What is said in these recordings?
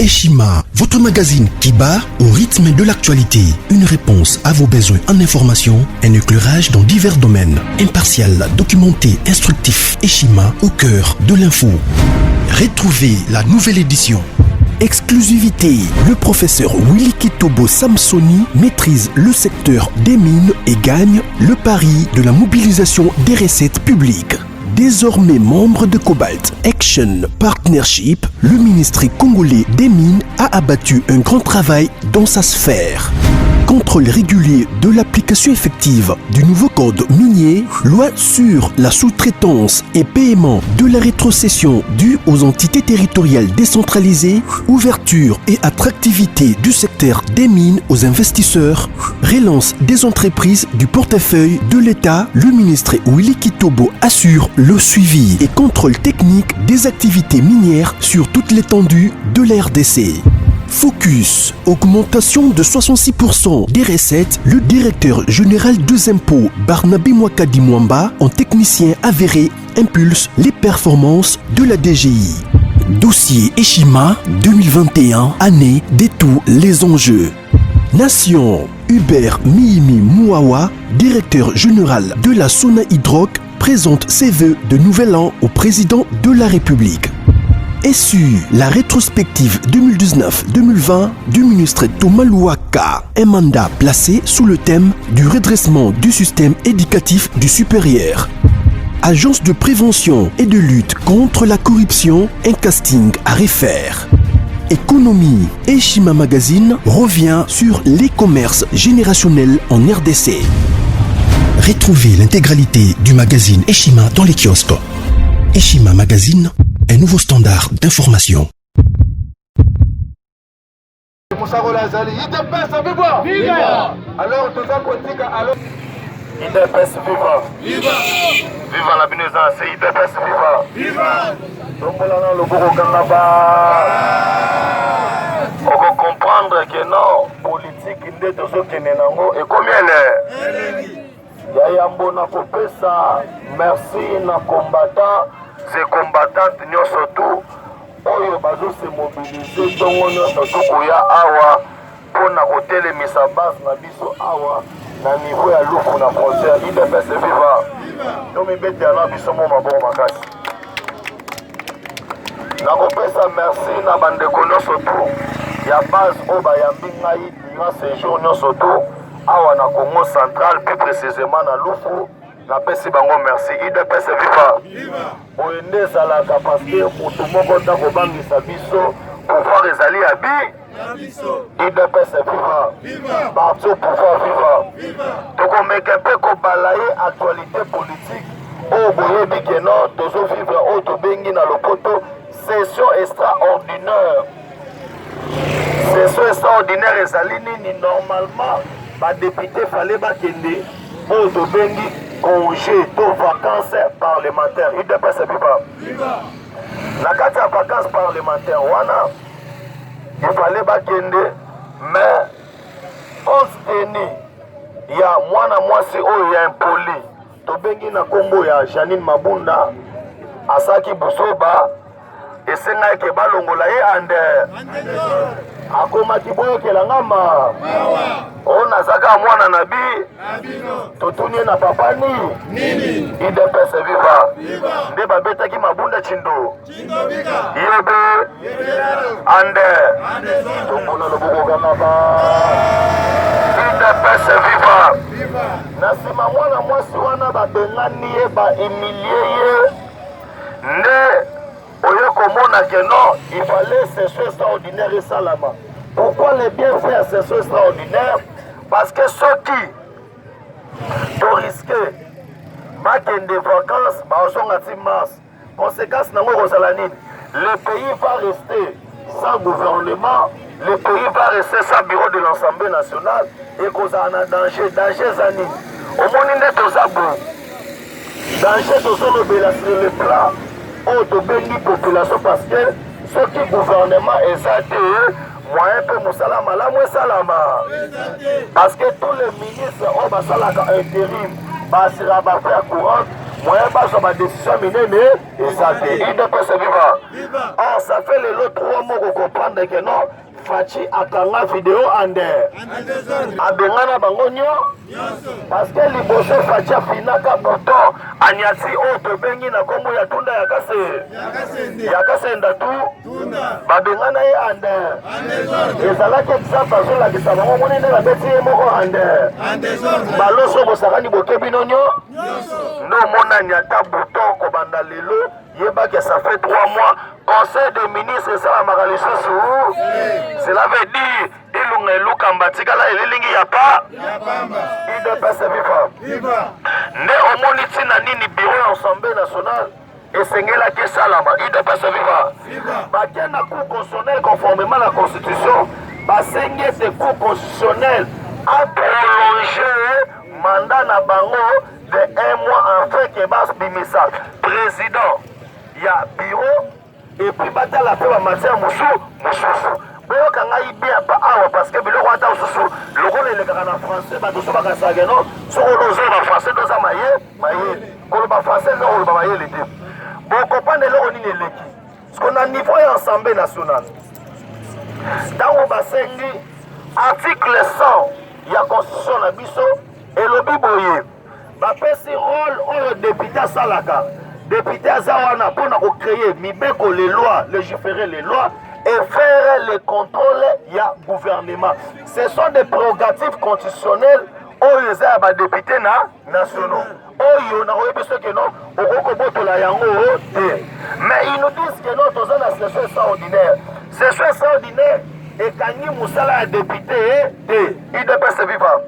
Eshima, votre magazine qui bat au rythme de l'actualité. Une réponse à vos besoins en information, un éclairage dans divers domaines. Impartial, documenté, instructif. Eshima au cœur de l'info. Retrouvez la nouvelle édition. Exclusivité, le professeur Willy Kitobo Samsoni maîtrise le secteur des mines et gagne le pari de la mobilisation des recettes publiques. Désormais membre de Cobalt Action Partnership, le ministère congolais des Mines a abattu un grand travail dans sa sphère. Contrôle régulier de l'application effective du nouveau code minier, loi sur la sous-traitance et paiement de la rétrocession due aux entités territoriales décentralisées, ouverture et attractivité du secteur des mines aux investisseurs, relance des entreprises du portefeuille de l'État, le ministre Willy Kitobo assure le suivi et contrôle technique des activités minières sur toute l'étendue de la RDC. Focus, augmentation de 66% des recettes, le directeur général des impôts Barnabé Mwakadi Mwamba, en technicien avéré, impulse les performances de la DGI. Dossier Eshima 2021, année de tous les enjeux. Nation, Hubert Mihimi Mouawa, directeur général de la Sona Hydroc, présente ses vœux de nouvel an au président de la République. La rétrospective 2019-2020 du ministre Thomas Louaka, un mandat placé sous le thème du redressement du système éducatif du supérieur. Agence de prévention et de lutte contre la corruption, un casting à refaire. Économie, Eshima Magazine revient sur les commerces générationnels en RDC. Retrouvez l'intégralité du magazine Eshima dans les kiosques. Eshima Magazine, un nouveau standard d'information. Alors, tout ça politique, alors. IDPS viva! Viva! Viva la Binezance, IDPS viva! Viva! Tombolana le Bourg Gangaba! On peut comprendre que non, politique, n'est de ce qui n'est pas. Et combien elle est? Yayambo na kopesa, merci na combattant, ces combattantes n'y surtout, oyo bazo se mobiliser, tongo nyonso tukuya awa, pour na hôtel misa base na biso awa, na niveau ya lufu na frontière, IDPS viva. Nomi bete ya na biso mo maboko makasi. Na kopesa merci na bandeko nyonso tu, ya base oyo bayambi ngai durant séjour nyonso tu, awa na Congo central, plus précisément na Lufu, na pesi bango merci. IDPS viva! Oende zalaka parce que mutu moko ndako bangisa biso, pouvoir ezali abi? IDPS viva! Parti au pouvoir viva! Tokomeka mpe kobalaye actualité politique, oyo boyebi ke non, tozo vivre oyo tobengi na lopoto session extraordinaire. Session extraordinaire ezali nini normalement? Les députés fallait bakende pour de bengi congé de vacances parlementaires. Il dépasse viva. La carte de vacances parlementaires, il fallait bakende, mais on se tenait. Il y a moi si il y a un poli. To bengi na Congo ya Janine Mabunda, Asaki Busoba, et c'est là que balongola ye ande. Akomaki boyo kelangama. On a zaka mwana nabi. Totunie na papa nini. IDPS viva. Nde babeta ki mabunda chindo. Yebe. Ande. Tombona lobuko ganaba. IDPS viva. Nasima mwana mwasi wana babengani ye ba emilie ye. Nde oyo komona que non, il fallait session extraordinaire et salama. Pourquoi les bienfaits session extraordinaire? Parce que ceux qui ont risqué des vacances, mars. Conséquence, le pays va rester sans gouvernement, le pays va rester sans bureau de l'Assemblée nationale et qu'on a un danger zani. Au monde de Tozabou, danger de sur le plan. On te bénit population parce que ce qui gouvernement est athée, moyen pour Moussalama, la moins salama. Parce que tous les ministres ont basalaka intérim, basira faire courant, moyen bazwa badécision minene eza te idps viva. Or ça fait lelo 3 mois kocomprendre que non Fachi akanga vidéo ande abengana bango parce que liboso Fachi afinaka bouton anyati oyo tobengi na kombo ya tunda yakase ndatu babengana ye ande ezalaki exemple azolakisa bango moni nde babeti ye moko ande baloso bosakani bokebi nonyo nde omonani ata bouton kobanda lelo yebaki ça fait 3 mois conseil des ministres esalamaka lisusu. Cela veut dire ilunga elukamba tikala elilingi ya pa idps viva nde omoni ntina nini bureau ya assemblée nationale esengelaki esalama idps viva bakende na cour constitutionnelle conformément à la constitution basengi ete cour constitutionnelle a prolongé mandat na bango de 1 mois afin que babimisa président ya bureau et puis batala pe bamatière mosusu boyoka ngai bien pa awa parce que biloko ata mosusu lokola elekaka na français bato so bakasake no soko olozola bafrançais toza mayele koloba français no koloba mayele te bokopanda eloko nini eleki siko na niveau ya assemblée nationale ntango basengi article 100 ya constitution na biso elobi boye bapesi rôle oyo député asalaka. Député Azawana pour nous créer, mibeko les lois, légiférer les lois et faire le contrôle ya gouvernement. Ce sont des prérogatives constitutionnelles aux députés nationaux. Oyo na oyebi que non, okokoboto la yango te. Mais ils nous disent que non, tous na session extraordinaire. Session extraordinaire et kangi musala ya député te. IDPS viva.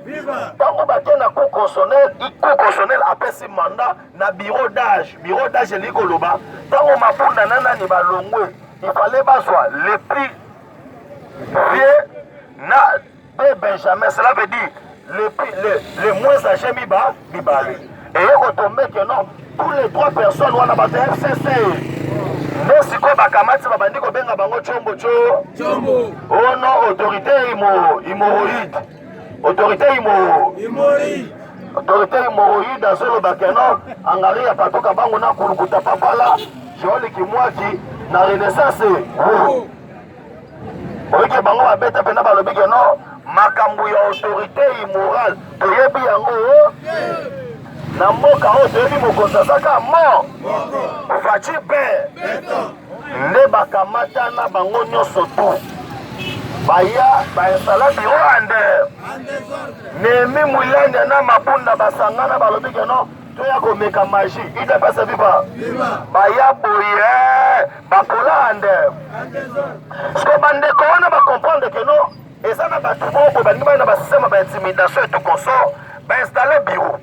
Tango bakena na cour constitutionnelle apesi mandat na bureau d'âge eliko loba. Tango mapunda nana ni balongwe, il fallait bazwa le plus vieux na de Benjamin, cela veut dire le moins âgé mibale. Et il tomber que non, tous les 3 personnes wana bata FCC. Mais si quoi bakamati babandi ko benga bango chombo. Oh non, autorité hémorroïde. Autorité hémorroïde azolo bakeno angari ya patoka bango na kulukuta papala joli kimwaki na renaissance. Oike bango babeta pena balobi que non makambu ya autorité immorale toyebi yango na mboka oyo toyebi mokonzi azaka mort Fachi nde bakamata na bango nyonso tu baya baesala biro ande nemi mulende na mapunda basangana balobi ke no toya komeka magie idepesa viva baya boye bakola ande siko bandeko wana bakomprendre ke no eza na bato bobo balingi bana basistema baintimidation et tout consort bainstalle bureau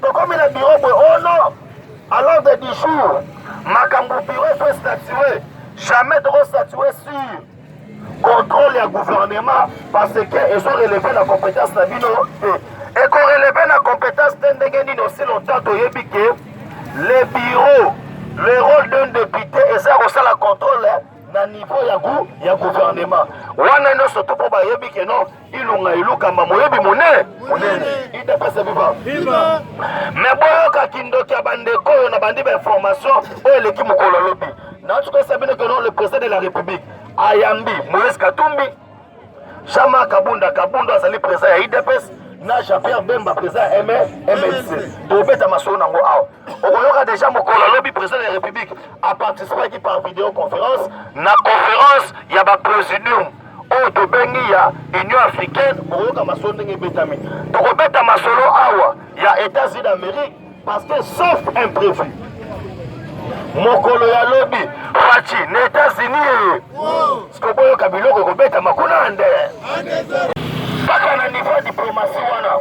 tokomi na bureau boye oh non à l'ordre du jour makambo bureau peut statuer jamais toko statuer sur contrôle ya gouvernement parce que ils ont relevé la compétence na bino et qu'on relevé la compétence ndenge nini aussi longtemps toyebi que le bureau le rôle d'un député eza kosala contrôle na niveau ya gouvernement wana nyonso to mpo bayebi ke non ilunga elukamba moyebi monene idepesa viva mais boyoka kindoki ya bandeko oyo na bandi bainformation oyo eleki mokolo alobi natukesa bino ke non le président de la république ayambi Moïse Katumbi Chama Kabunda azali président ya IDPS na Jean-Pierre Bemba président ya MLC tobeta masolo nango awa okoyoka déjà mokolo alobi président de la république a participé par vidéoconférence na conférence ya baprésidium oyo tobengi ya Union africaine okoyoka masolo ndenge ebetami tokobeta masolo awa ya États-Unis d'Amérique parce que sauf imprévu mokolo ya lobi Fachi na États-Unis sikoboyoka biloko ekobeta makuna ande kaka na niveau diplomatie wana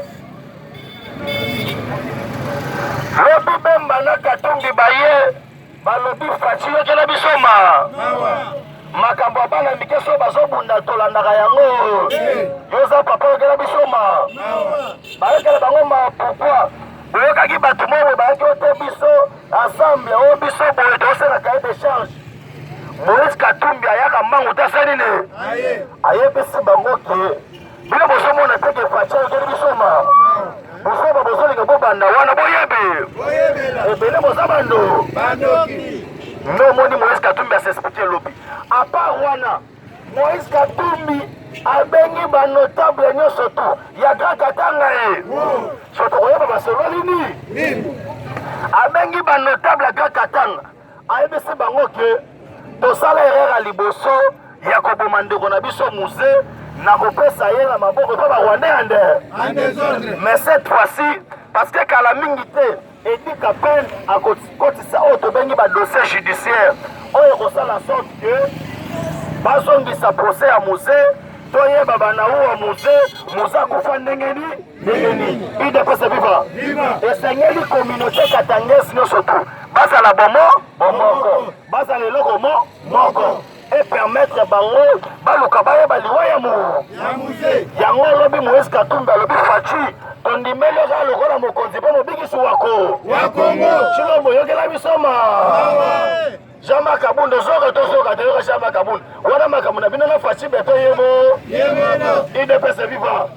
lobi Bemba na Katumbi baye balobi Fachi yokela bisoma makambo ya bana mike so bazobunda tolandaka yango yoza papa yokela bisoma bayokela bango mapokwa boyokaki bato mobo bayaki ote biso ensemble oyo biso boye tosala cahier de charge Moïse Katumbi ayaka mbangu tasali ne ayebisi bango ke bino bozomona teke Fachi ayokeli bisoma bosoba bozolinga bobanda wana boyebe ebele boza bando no moni Moïse Katumbi asexplique lobi à part wana Moïse Katumbi abengi banotable nyonso tu ya Grand Katanga soto koyeba basololi nini abengi banotable ya Grand Katanga ayebisi bango ke tosala erreur ya liboso ya koboma ndeko na biso musée na kopesa ye na maboko mpo barwandais mais cette fois-ci parce que kala mingi te Edi Kapen akotisa oyo tobengi badossier judiciaire oyo ekosala sorte ke bazongisa procès ya musée toyeba banau wa musée akufa ndenge nini idepesa viva esengeli communauté katangese nyonso tu bazala bomoko bazala eloko moko et permettre bango baluka bayeba liwa ya yango lobi Moïse Katumbi alobi faci tondimeleka lokola mokonzi mpo mobikisi wako chilombo yokela bisoma Jean-Marc Kabound zoka tozoka teyoka Jean-Marc Kabound wana makambo na bino na faci beto yebo IDPS viva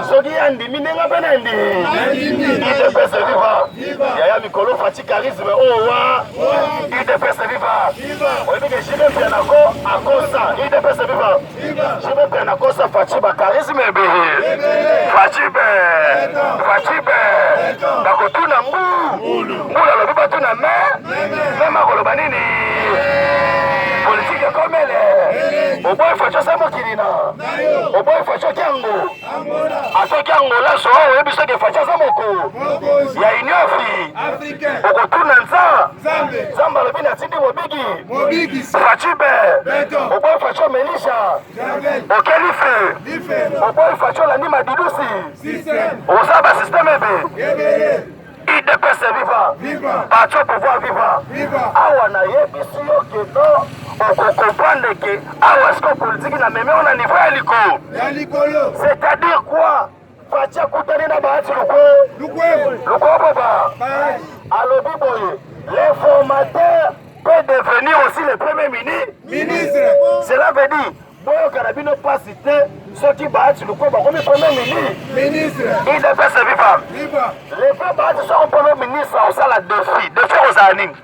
soki ya ndimi ndenga mpe na ndimi IDPS viva yaya mikolo faci charisme owa IDPS viva oyebike jibe mpe nako akosa IDPS viva jibe mpe nakosa faci ba charisme ebele faci be bakotuna mbula alobi batuna me makoloba nini politique komele oboy facho sa mokilina oboy facho kiango atoki angola so oyebiso ke facho sa moko ya union africaine okotuna nzambe alobi na tindi mobiki fachibe oboy facho melisha okelife oboy facho landi madilusi osaba système ebe IDPS viva bato pouvoir viva awa na yebisi yo keto okokomprendre ke awa esko politique na meme on a niveau ya likolo c'est-à-dire quoi faci akutani na bahati lukoboba alobi boye l'informateur peut devenir aussi le premier ministre cela veut dire boyo karabino pasi te soki bahati lukoba komi premier ministre IDPS viva les frères bahati soko premier ministre osala defi ozala nini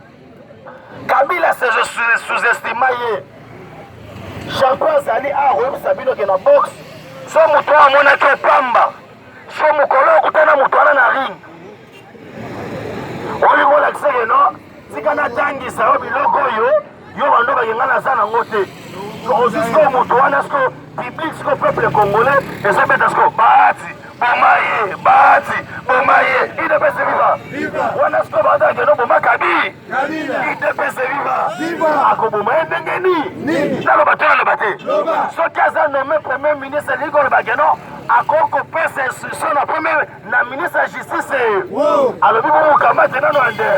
Kabila se sous-estima ye Jean-Paul azali akoyebisa bino ke na box so moto amonaki opamba so mokolo okutana moto wana na ring olingo olakiseke no tika natangisa yo biloko oyo yo bando bakenga naza nango te ozwi siko moto wana siko public siko peuple congolais ezobeta siko bahati bomaye IDPS viva wana siko bazalake no boma kabi IDPS viva akoboma ye ndenge nini naloba te soki aza nommé premier ministre elingi olobake no akokopesa instruction na ministre ya justice alobi bomokamba te nano ande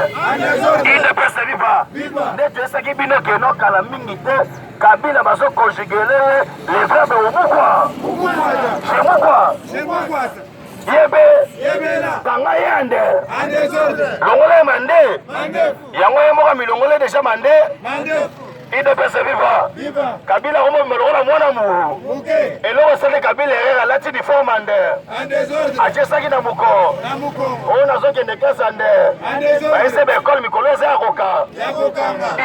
IDPS viva nde toyesaki bino keno kala mingi te Kabila bazokonjugele les verbes omukwa yebe kanga yande longole mande yango ye moko milongole deja mande IDPS viva Kabila komo melongola mwana mu eloko sele Kabila erreur alati di forme ande achesaki na muko oyo nazokende klase ande baese baekole mikolo eza ya koka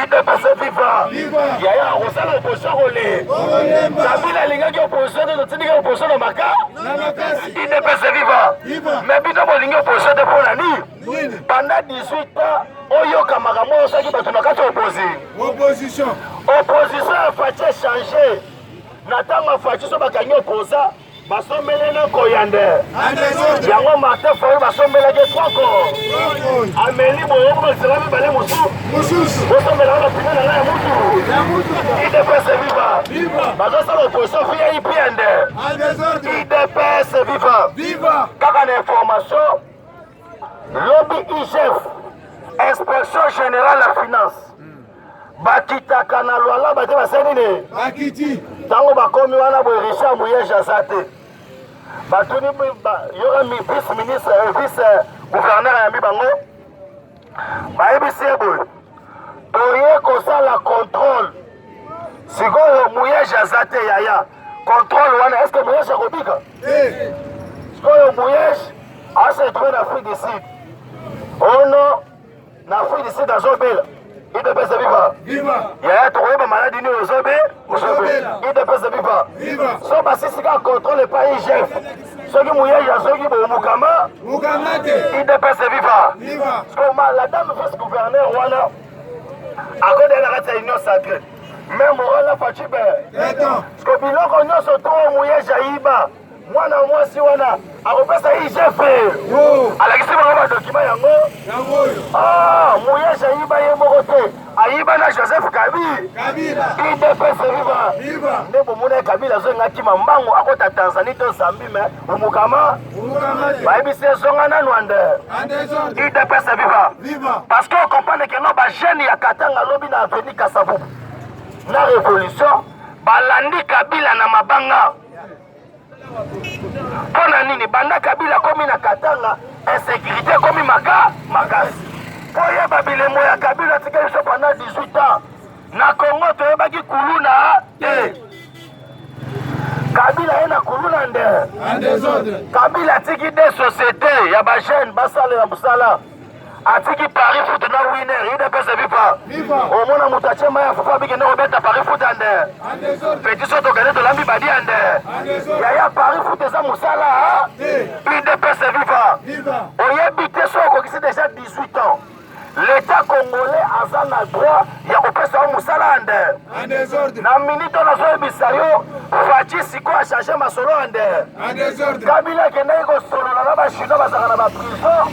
IDPS viva yaya akosala opposition kole Kabila alingaki opposition te totindiki opposition na maka IDPS viva me bino bolingi opposition te mpo na nini pendant 18 ans oyoka makambo oyo soki bato na kati opposition ya faci echange na ntango afaci so bakangi oposa basombele na koyande yango martin fayo basombelaki 3 corps ameli boyoko bakisaka mibale mosusu bosombela wana pine na ngai ya mutu IDPS viva bazosala opposition fia ipiende IDPS viva kaka na information lobi IGF inspection générale ya finance bakitaka na lwala bate basali nini ntango bakomi wana boye Richard Muyege aza te batuni yoka vice ministre vice gouverneur ayambi bango bayebisi ye boye toye kosala contrôle sikoyo Muyege aza te yaya contrôle wana est ce que Muyege akobika sikoyo Muyege a se trouvé en Afrique du Sud. Oh non, en Afrique du Sud, à Zobel, il te pèse vivant. Il y a trouvé ma maladie au Zobel, il te pèse vivant. So, parce que si on contrôle le pays, chef, ceux qui mouillent, ceux qui vont Moukama, il te pèse vivant. Parce que la dame vice-gouverneur, voilà, à cause de la réunion sacrée. Même Morala Fachibe. Parce que biloko nyonso to mouillé jaïba. Mwana mwasi wana akopesa hii chef. Alakisi bango document yango. Ah, mouillé jaïba ye moko te. Ayiba na Joseph Kabila. IDPS viva. Ndebo mona Kabila zo ngaki mambango akota Tanzanie to Zambie umukama. Baibi se zonga na nwande. IDPS viva. Parce que on comprend que no ba jeune ya Katanga lobi na avenue Kasavubu. Na révolution balandi Kabila na mabanga pona nini banda Kabila komi na Katanga insécurité komi makasi poye babilemo ya Kabila tikali so pendant 18 ans na Congo toyebaki kuluna Kabila ena kuluna nde Kabila tiki des sociétés ya ba jeune basale ya musala atiki Paris foot na winner ide pesa viva omona mutachema ya fufa bige no beta Paris foot ande petit soto gane to lambi badi ande ya Paris foot eza musala ide pesa viva oyebite soko kisi déjà 18 ans l'état congolais a na droit ya kopesa musala ande na minute na so bisayo fachi siko a changer masolo ande Kabila kenda ko solo na ba chino bazaka na ba prison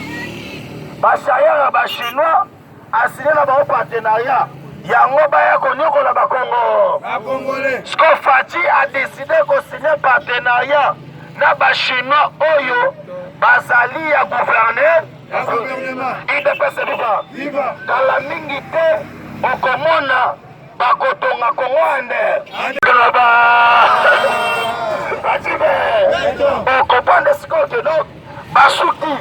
bashaya ba chinois assigné na ba partenariat yango baya konyokola ba congolais sko Fachi a décidé ko signer partenariat na ba chinois oyo bazali ya gouverner IDPS viva kala mingi te okomona bakotonga Kongo ande okopande siko ke donc basuki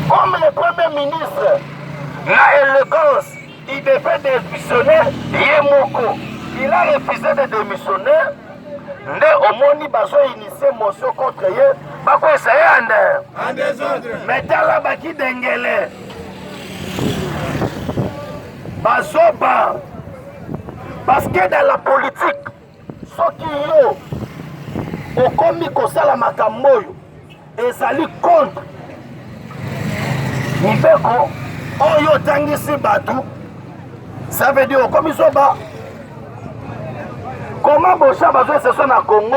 comme le premier ministre, la élégance, il devait démissionner Yemoko. Il a refusé de démissionner. Nde omoni bazo initié motion contre ye, bako essayer en désordre. Mais dans la baki dengele. Bazoba. Parce que dans la politique, ceux qui yo, au komi kosala makamboyo, ezali contre. Nipeko, oyo tangisi batu, ça veut dire comme ils sont bas. Comment Bocha Bazo se sont à Congo,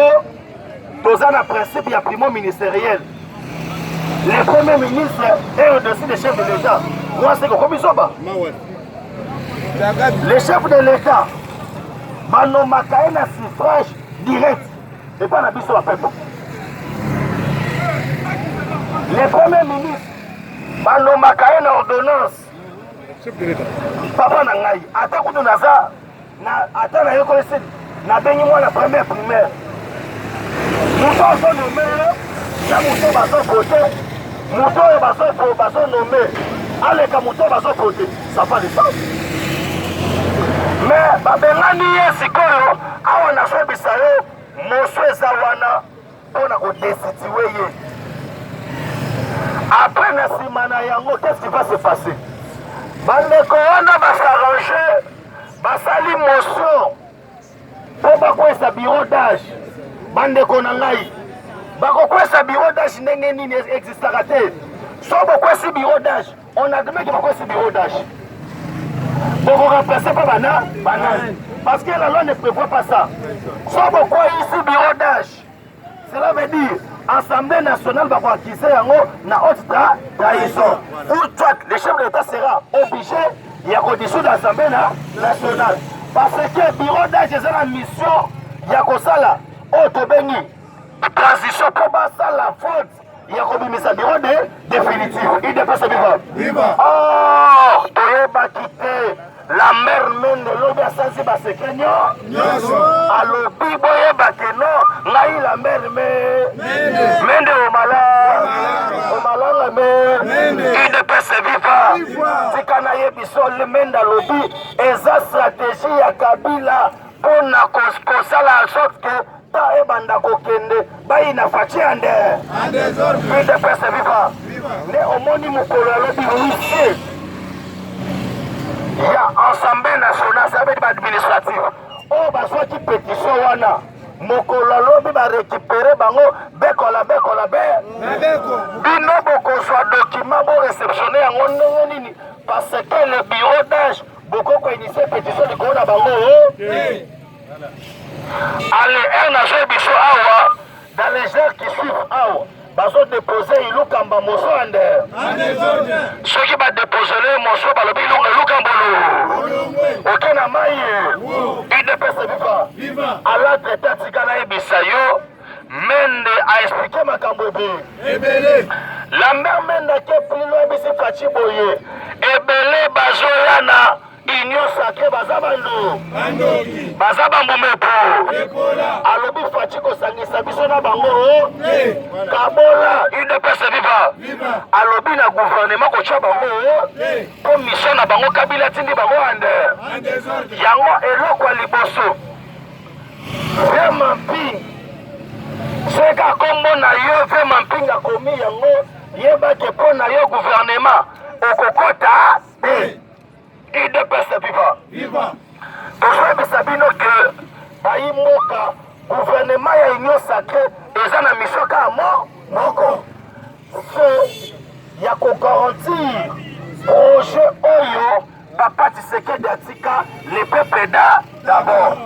dans un principe, il y a primo ministériel. Les premiers ministres et au-dessus des chefs de l'État. Moi, c'est comme ils sont bas. Les chefs de l'État, Manomakae na suffrage direct, et pas la biso à peuple. Les premiers ministres, banomaka na ordonnance papa na ngai ata kutu naza na ata na yoko ese na bengi mwana première primaire muto ozo nome na muto bazo vote muto oyo bazo nome aleka muto bazo vote ça pas de sens mais babengani ye sikoyo awa na sobisa yo moso eza wana mpona kodestitue ye. Après la semaine, qu'est-ce qui va se passer? Bandeko wana va s'arranger, va sali motion pour quoi sa bureau d'âge. Bandeko nangai, bako quoi sa bureau d'âge ndenge nini existera te. So quoi ce bureau d'âge, on admet que quoi ce bureau d'âge. Boko remplacer pas banane, parce que la loi ne prévoit pas ça. So quoi ici bureau d'âge. Cela veut dire Assemblée nationale va acquiser na haute trahison. Ou soit le chef de l'État sera obligé de dissoudre l'Assemblée nationale. Parce que le bureau d'âge est la mission Yakosala Otobengi. Transition pour ça la faute. Yakobi sa bureau de définitif. Il dépasse vivant. Oh, tu es quitté. La mère mène de l'eau à Sansi Basekrenyo. Alors, Biboye Bakeno, Naï la mère mène de Omala la mère. Il ne peut se vivre. Si Kanaye Bissol le mène dans l'eau, et sa stratégie à Kabila pour la sorte que ta ebanda kokende bayina faci ande UDPS viva ne omoni mokolo alobi wisi ya Assemblée nationale ça veut dire administratif oyo bazwaki pétition wana mokolo alobi barécupere bango bekola bino bokozwa document boreceptionne yango ndenge nini parce que le bureau d'âge bokoko initie pétition likolo na bango ale nazo biso awa dans les heures qui suivent awa bazo déposer ilukamba moso ande soki badéposele moso balobi ilukambolo oke na mai UDPS viva ala traité atikala yebisa yo Mende a expliqué makambo ebele Lambert Mende ke plilo ebisi faci boye ebele bazoyana union sacré bazabandu bazabambumepo alobi faci kosangisa biso na bango kabola UDPS viva alobi na gouvernement kotia bango po mission na bango kabila tindi bango ande yango eloko ya liboso Vemampi seka kombo na yo Vemampi akomi yango yebake mpo na yo gouvernement okokota UDPS viva tozoyebisa bino ke bayi mboka gouvernement ya union sacré eza na mission kaka moko se ya kogarantir projet oyo Papa Tshisekedi atika le peuple d'abord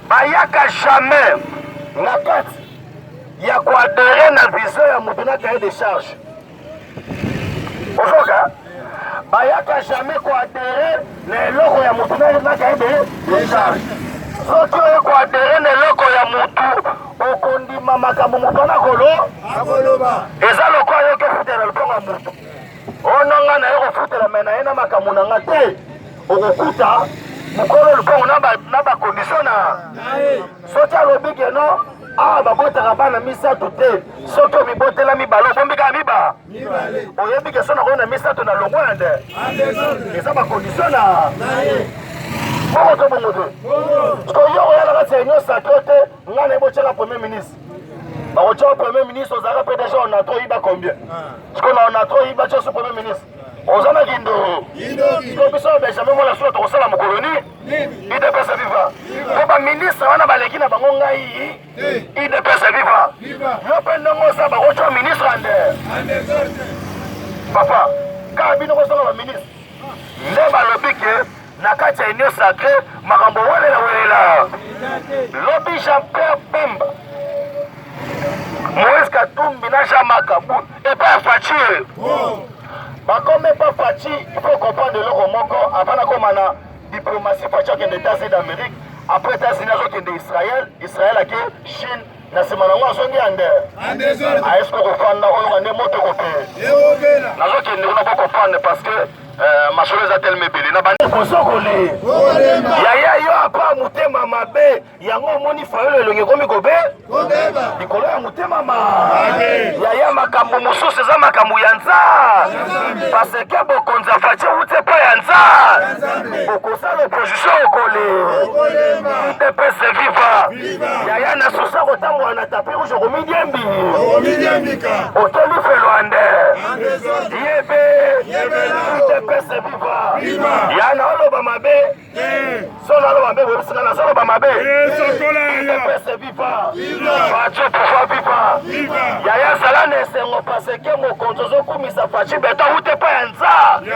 bayaka jamais na kati ya koadere na vision ya moto na cahier de charge ozoka bayaka jamais koadere na eloko ya moto na cahier de charge soki oyo koadere na eloko ya motu okondima makambo moto na koloba eza lokola yo kefutela loponga motu onanga na ye kofutela me na ye na makambo na nga te okokuta mokolo lupango na bakondisio na soki alobi keno awa babotaka bana misato te soki omibotela mibale obombika miba oyebi ke so na koyo na misato na longwa nde eza bakondisio na moko to bongo te koyo oyala kati ya union sacré te nga na ebotyaka premier ministre bakotyaka premier ministre ozalaka mpe deja onatro oyiba combien siko na onatro oyiba tyo so premier ministre ozana kindo siko biso benjamin mwana sula tokosala mokoloni UDPS viva po baministre wana baleki na bango ngai UDPS viva yo mpe ndenge oza bakotya ministre ande papa kaka bino kozala baministre nde balobi ke na kati ya union sacré makambo welela lobi Jean-Pierre Bemba Moïse Katumbi na Jean Makabou epa Faci bakome pa Faci il faut comprendre loko moko avant na koma na diplomatie Faci akende États-Unis d'Amérique après États-Unis azokende Israël ake Chine na nsima nango azongi ande ayesko kofanda oyo nde moto kope nazokende kuna kokofanda parce que masolo eza telema ebele na bandi kosokole yaya yo apa motema mabe yango omoni fayolo elongi ekomi likolo ya motema yaya makambo mosusu eza makambo ya nzambe parce ke bokonzi afaci ute mpo ya nzambe okosala opposition okole UDPS viva yaya na susa kotambola na tapi rouge okomidiembi otoli felwande yebe UDPS viva yana oloba mabe solo oloba mabe webisika na solo ba mabe UDPS viva Faci pouvoir viva yaya sala na esengo parce que mokonzi ozokumisa Faci beto ute mpo ya nzambe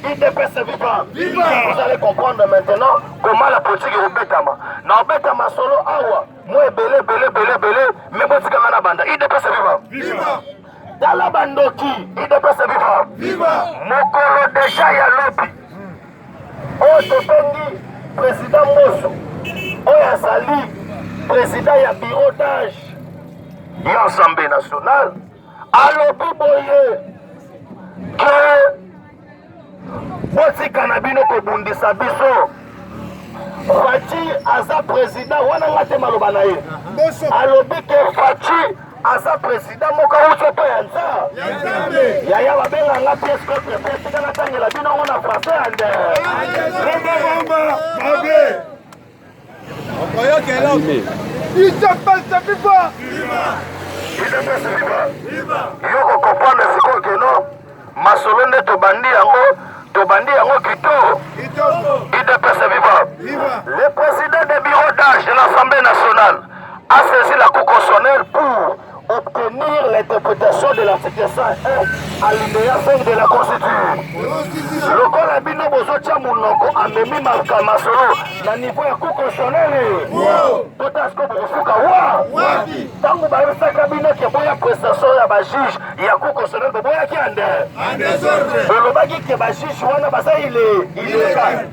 UDPS viva vous allez comprendre maintenant comment la politique ebetama na obetama solo awa mo ebele me botikanga na banda UDPS viva Dala bandoki UDPS viva mokolo deja ya lobi oyo topendi président Moso oyo azali président ya bureau d'âge ya Assemblée nationale alobi boye ke botika na bino kobundisa biso Faci aza président wana nga te maloba na ye alobi ke Faci aza président moko auti mpo ya nzambe yaya babenganga pièce contre pièce tika natangela bino ngo na français ande Yo comprendre ce que non masolo nde tobandi yango kitoko IDPS viva. Le président du bureau d'âge de l'Assemblée nationale a saisi la Cour constitutionnelle pour obtenir l'interprétation de l'article 101 alinéa 5 de la Constitution. Lokola bino bozotia munoko amemi masolo na niveau ya Cour constitutionnelle. Totasko bofuka wa. Tango bayebisaka bino ke boya prestation ya bajuge ya Cour constitutionnelle boya ki ande. Olobaki ke bajuge wana basa ile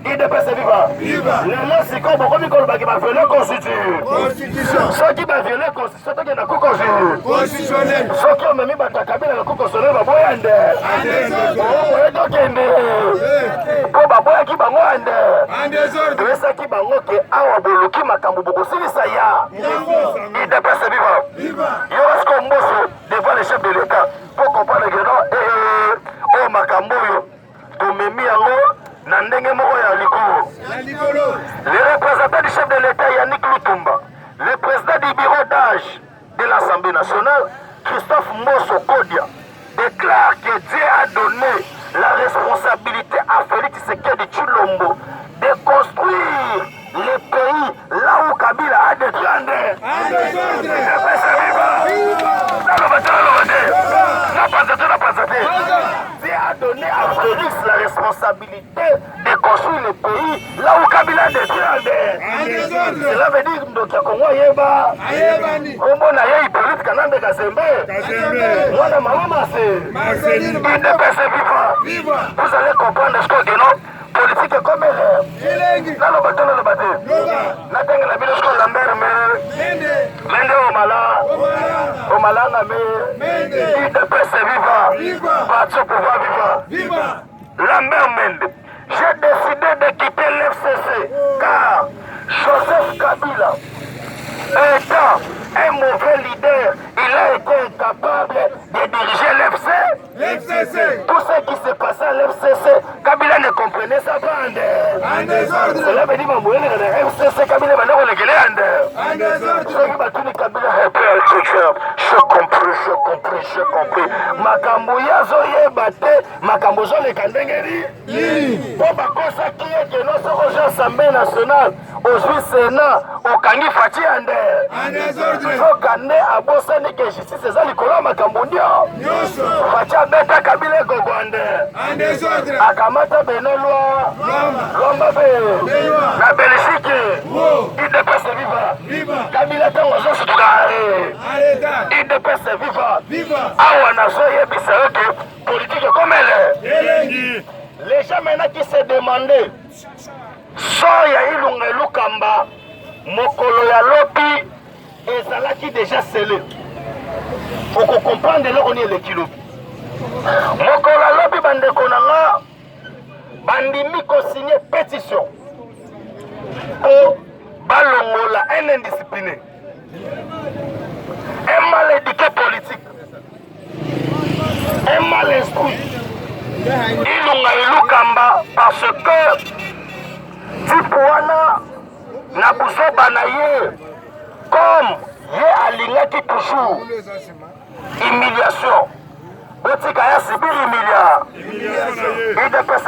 IDPS viva. Lelo siko bokomi kolobaki ba violer Constitution. Soki ba violer Constitution toke na Cour constitutionnelle. Soki omemi bato ya kabila na Cour constitutionnelle baboya nde. Oye tokende. Po baboyaki bango ande. Toyesaki bango ke awa boluki makambo bokosilisa ya IDPS viva. Yo wasko mboso devant le chef de l'État pour comprendre que non makambo yo tomemi yango na ndenge moko ya likolo. Le représentant du chef de l'État Yannick Lutumba, le président du bureau d'âge de l'Assemblée nationale, Christophe Mbosso Kodia, déclare que Dieu a donné la responsabilité à Félix Tshisekedi Tshilombo de construire le pays là où Kabila a détruit. Dieu a donné à Félix la responsabilité de construire le pays là où Kabila a détruit. Cela veut dire que Congo yeba. Kombo na ye politique kanande Kazembe. Mwana mama c'est. IDPS viva. Vous allez comprendre ce que non. Politique comme elle. Là le bateau le bateau. Natenga la ville sur la mer Mende Omala na me. IDPS viva. Parti au pouvoir viva. Lambert Mende. J'ai décidé de quitter l'FCC car Joseph Kabila étant un mauvais leader, il a été incapable de diriger l'FCC. Tout ce qui s'est passé à l'FCC, Kabila ne comprenait ça pas. Cela veut dire que le FCC, Kabila va nous réguler. J'ai compris. Makambo yazo yebate, makambo zo le kandengeri. Pour bakosa qui est que nous sommes Assemblée nationale, aujourd'hui Sénat, au Kangi Fati Ande. Fokane abosani ke justice eza likolo makambo ndio. Fati abeta Kabila Gogwande. Akamata Benolwa. Lomba be. Na Belgique. IDPS viva. Kabila tango zo sukare. IDPS viva. Awa na zo yebisa yoke politique comme elle. Les gens maintenant qui se demandaient so ya ilunga lukamba mokolo ya lobi ezalaki déjà scellé. Faut qu'on comprenne là on est le kilo. Mokolo ya lobi bandeko nanga bandimi ko signer pétition pour balongola un indiscipliné, un mal éduqué politique, un mal instruit. Ilunga ilukamba parce que Tipuana na busoba na ye comme ye alingaki toujours humiliation. Botika ya subir humiliation. IDPS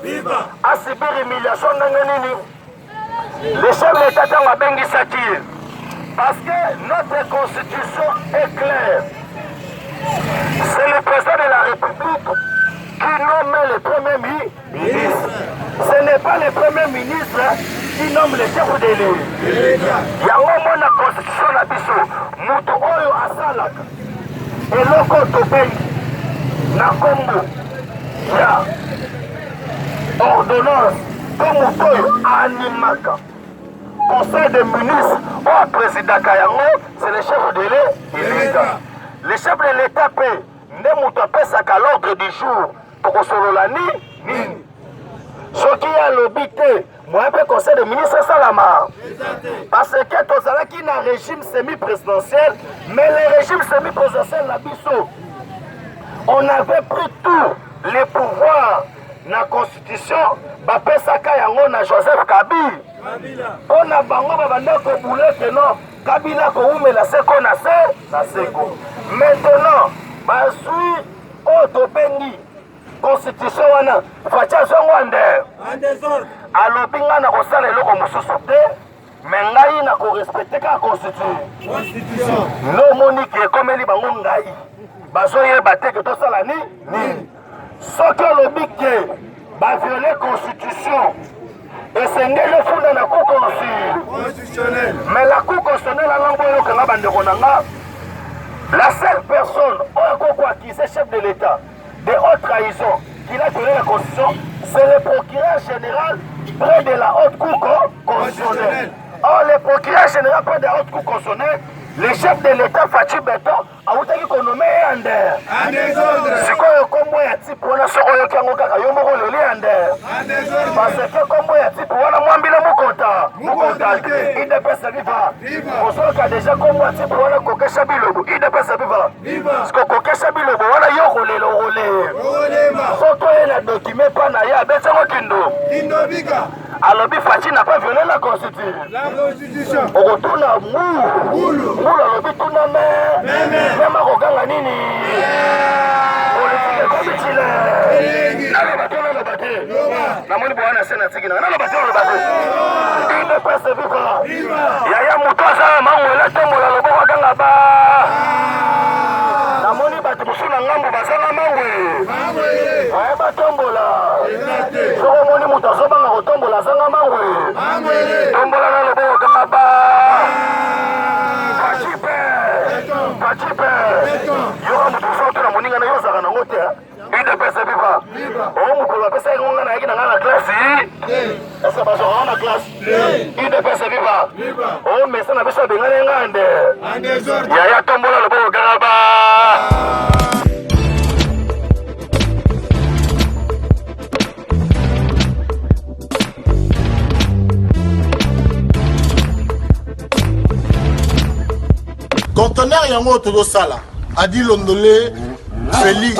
viva. A subir humiliation ndenge nini? Le chef de l'État a bengi saki parce que notre constitution est claire. C'est le président de la République qui nomme le premier ministre. Ce n'est pas le premier ministre qui nomme le chef de l'État. Il y a un moment la constitution na biso mutu oyo asalaka eloko tobengi na kombo ya ordonnance to mutu oyo animaka conseil des ministres au président Kayango, c'est le chef de l'État. Le chef de l'État peut ne mutu apesaka l'ordre du jour pour solola nini. Ce qui a l'obité, moi, un conseil de ministre Salama. Parce que tout qui n'a régime semi-présidentiel, mais le régime semi-présidentiel, la biso, on avait pris tous les pouvoirs dans la constitution, Bapé Saka Yango na Joseph Kabila. On a bango babanda ko boule que non Kabila ko umela seko na seko. Maintenant basui otobengi constitution wana facha zongo en désordre. Alobi nga na kosala eloko mosusu te mais ngai na korespecte ka constitution. No monique ekomeli bango ngai bazoyeba te ke tosala nini soki olobi ke baviole constitution esengeli efunda na cour constitutionnelle mais la cour constitutionnelle alango oyokanga bandeko na nga la seule personne oyo akokoakise chef de l'état de haute trahison qu'il a violé la constitution, c'est le procureur général près de la haute cour constitutionnelle. Or, le procureur général près de la haute cour constitutionnelle, le chef de l'État, Fachi Beton, a voulu qu'on nomme Ander. C'est quoi le combo ya type on a sorti le kango kaka yo moko le Ander. Parce que combo ya type on a mwambila mukonta. Il dépêche sa viva. On sait qu'il déjà combo ya type on a kokesha bilobo. Il dépêche sa viva. Parce que kokesha bilobo on a yo rolé. Soto est la document pas na ya besa kindo. Kindo bika. Alors Fachi n'a pas violé la constitution. On retourne à Moulou. Moulou alobi tuna même akoganga nini politique ekobitile naloba te namoni bwana sena tikina naloba te ine pese viva yaya moto azala mangwele tombola loboko akanga ba namoni bato mosusu na ngambo bazala mangwele aye batombola soko omoni moto azobanga kotombola azanga mangwele tombola na loboko akanga ba yoka mutu soto na moninga na yozaka nango te ide pese viva o mukolo apesa ye ngonga na yaki na nga na klasi ese bazokanga na klasi ide pese viva o mesa na biso abengani nga nde yaya tombola loboko kaka ba. Conteneur yango todo sala adi londolé Feli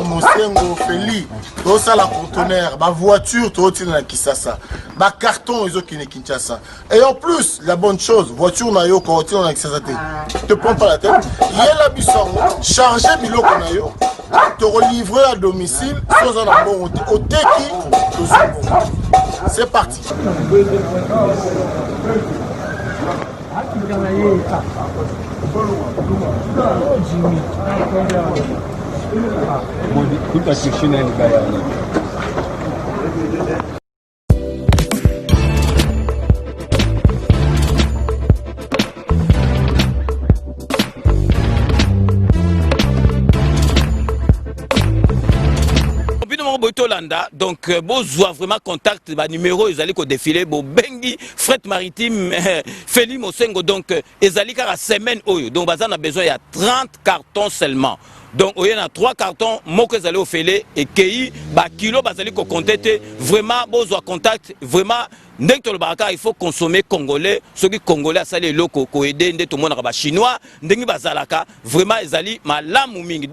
Mosengo Feli todo sala conteneur ba voiture todo tina na Kisasa ba carton ezo kine Kinshasa et en plus la bonne chose voiture na yo ko tina na Kisasa te prends pas la tête yela bisongo charger biloko na yo te relivrer à domicile sans un bon oteki to c'est parti. Donc, besoin vraiment contact, numéro, ils allaient défiler, bengi, fret maritime, Feli Mosengo, donc, ils allaient à semaine, donc, on a besoin, il y a 30 cartons seulement. Donc, il y a 3 cartons, moi que vous allez au filet, et qui, kilo, vous allez compter, vraiment, besoin contact, vraiment, il faut consommer congolais, ceux qui congolais, ça les locaux, aider, tout le monde, chinois, vraiment, ils allaient, ma lame ou mingi.